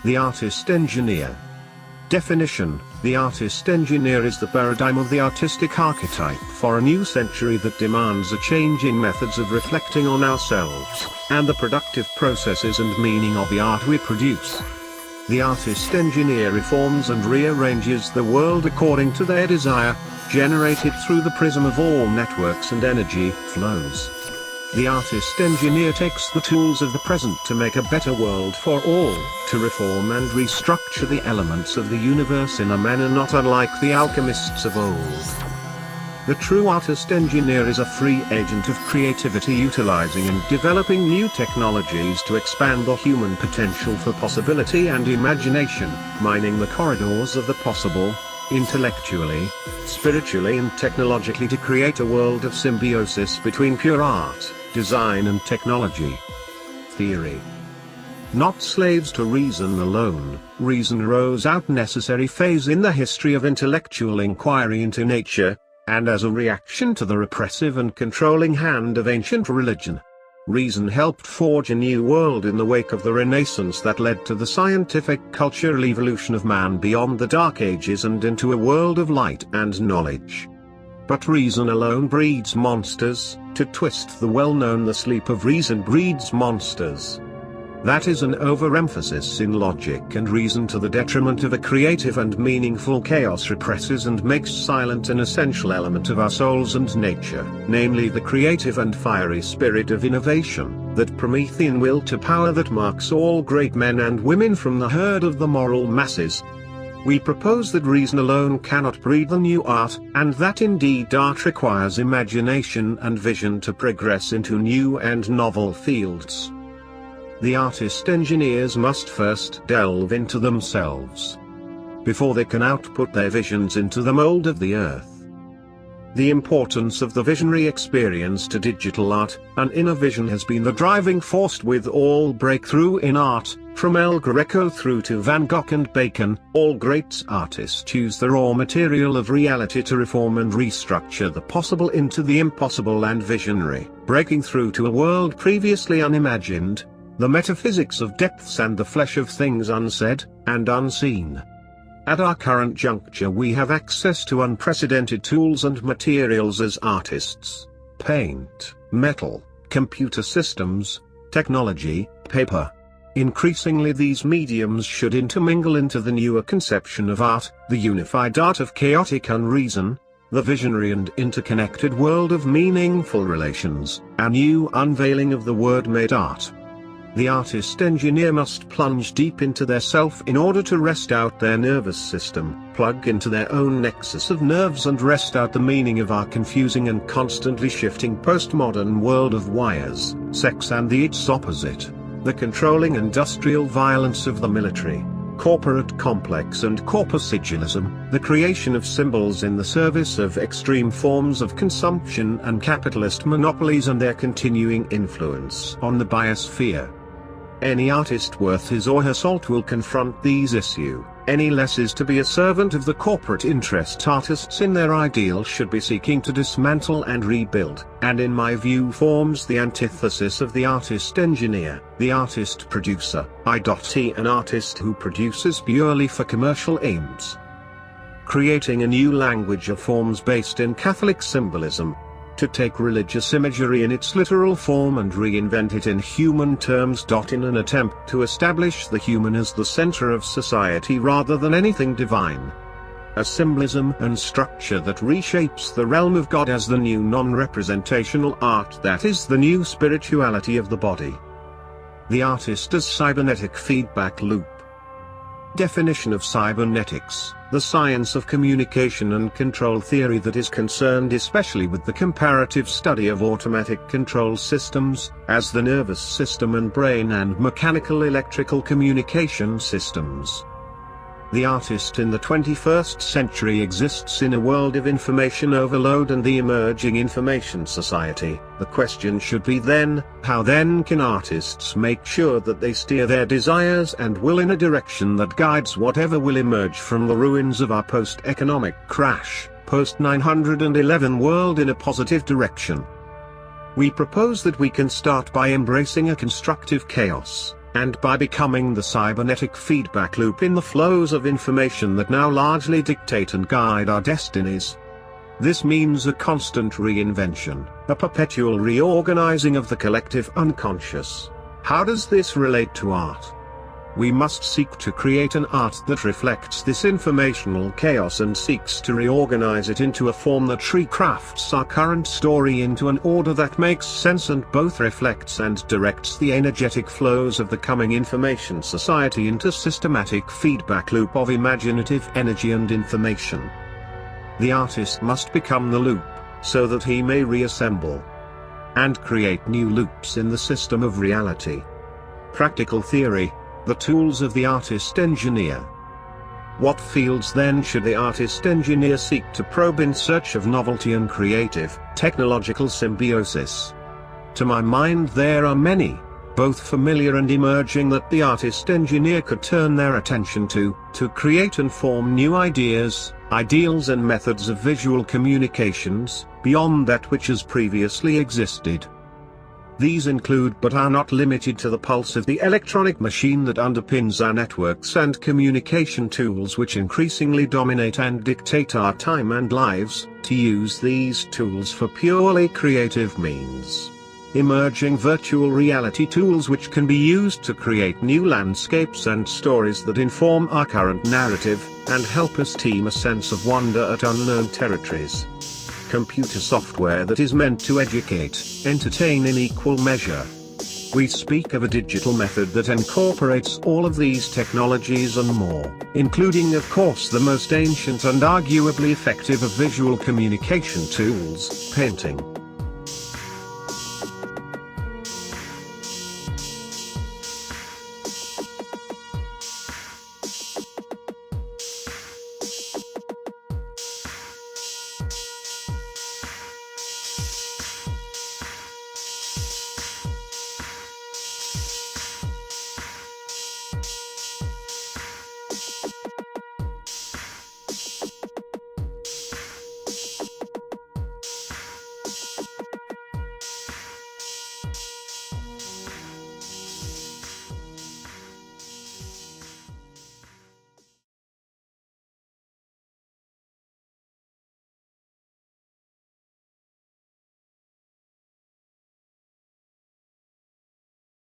The artist engineer. Definition: the artist engineer is the paradigm of the artistic archetype for a new century that demands a change in methods of reflecting on ourselves, and the productive processes and meaning of the art we produce. The artist engineer reforms and rearranges the world according to their desire, generated through the prism of all networks and energy flows. The artist engineer takes the tools of the present to make a better world for all, to reform and restructure the elements of the universe in a manner not unlike the alchemists of old. The true artist engineer is a free agent of creativity, utilizing and developing new technologies to expand the human potential for possibility and imagination, mining the corridors of the possible, intellectually, spiritually and technologically, to create a world of symbiosis between pure art, design and technology. Theory. Not slaves to reason alone, reason rose out necessary phase in the history of intellectual inquiry into nature, and as a reaction to the repressive and controlling hand of ancient religion. Reason helped forge a new world in the wake of the Renaissance that led to the scientific cultural evolution of man beyond the Dark Ages and into a world of light and knowledge. But reason alone breeds monsters. To twist the well-known, the sleep of reason breeds monsters. That is an overemphasis in logic and reason to the detriment of a creative and meaningful chaos represses and makes silent an essential element of our souls and nature, namely the creative and fiery spirit of innovation, that Promethean will to power that marks all great men and women from the herd of the moral masses. We propose that reason alone cannot breed the new art, and that indeed art requires imagination and vision to progress into new and novel fields. The artist engineers must first delve into themselves before they can output their visions into the mold of the earth. The importance of the visionary experience to digital art, an inner vision, has been the driving force with all breakthrough in art, from El Greco through to Van Gogh and Bacon. All great artists use the raw material of reality to reform and restructure the possible into the impossible and visionary, breaking through to a world previously unimagined, the metaphysics of depths and the flesh of things unsaid and unseen. At our current juncture we have access to unprecedented tools and materials as artists: paint, metal, computer systems, technology, paper. Increasingly these mediums should intermingle into the newer conception of art, the unified art of chaotic unreason, the visionary and interconnected world of meaningful relations, a new unveiling of the word-made art. The artist engineer must plunge deep into their self in order to rest out their nervous system, plug into their own nexus of nerves and rest out the meaning of our confusing and constantly shifting postmodern world of wires, sex and its opposite, the controlling industrial violence of the military, corporate complex and corpusculism, the creation of symbols in the service of extreme forms of consumption and capitalist monopolies and their continuing influence on the biosphere. Any artist worth his or her salt will confront these issues. Any less is to be a servant of the corporate interest. Artists in their ideal should be seeking to dismantle and rebuild, and in my view forms the antithesis of the artist engineer, the artist producer, i.e. an artist who produces purely for commercial aims. Creating a new language of forms based in Catholic symbolism. To take religious imagery in its literal form and reinvent it in human terms. In an attempt to establish the human as the center of society rather than anything divine. A symbolism and structure that reshapes the realm of God as the new non-representational art that is the new spirituality of the body. The artist as cybernetic feedback loop. Definition of cybernetics: the science of communication and control theory that is concerned especially with the comparative study of automatic control systems, as the nervous system and brain, and mechanical electrical communication systems. The artist in the 21st century exists in a world of information overload and the emerging information society. The question should be then, how then can artists make sure that they steer their desires and will in a direction that guides whatever will emerge from the ruins of our post-economic crash, post-9/11 world in a positive direction? We propose that we can start by embracing a constructive chaos, and by becoming the cybernetic feedback loop in the flows of information that now largely dictate and guide our destinies. This means a constant reinvention, a perpetual reorganizing of the collective unconscious. How does this relate to art? We must seek to create an art that reflects this informational chaos and seeks to reorganize it into a form that recrafts our current story into an order that makes sense and both reflects and directs the energetic flows of the coming information society into systematic feedback loop of imaginative energy and information. The artist must become the loop, so that he may reassemble and create new loops in the system of reality. Practical theory: the tools of the artist engineer. What fields then should the artist engineer seek to probe in search of novelty and creative, technological symbiosis? To my mind there are many, both familiar and emerging, that the artist engineer could turn their attention to create and form new ideas, ideals and methods of visual communications, beyond that which has previously existed. These include but are not limited to the pulse of the electronic machine that underpins our networks and communication tools which increasingly dominate and dictate our time and lives, to use these tools for purely creative means. Emerging virtual reality tools which can be used to create new landscapes and stories that inform our current narrative, and help us team a sense of wonder at unknown territories. Computer software that is meant to educate, entertain in equal measure. We speak of a digital method that incorporates all of these technologies and more, including of course the most ancient and arguably effective of visual communication tools, painting.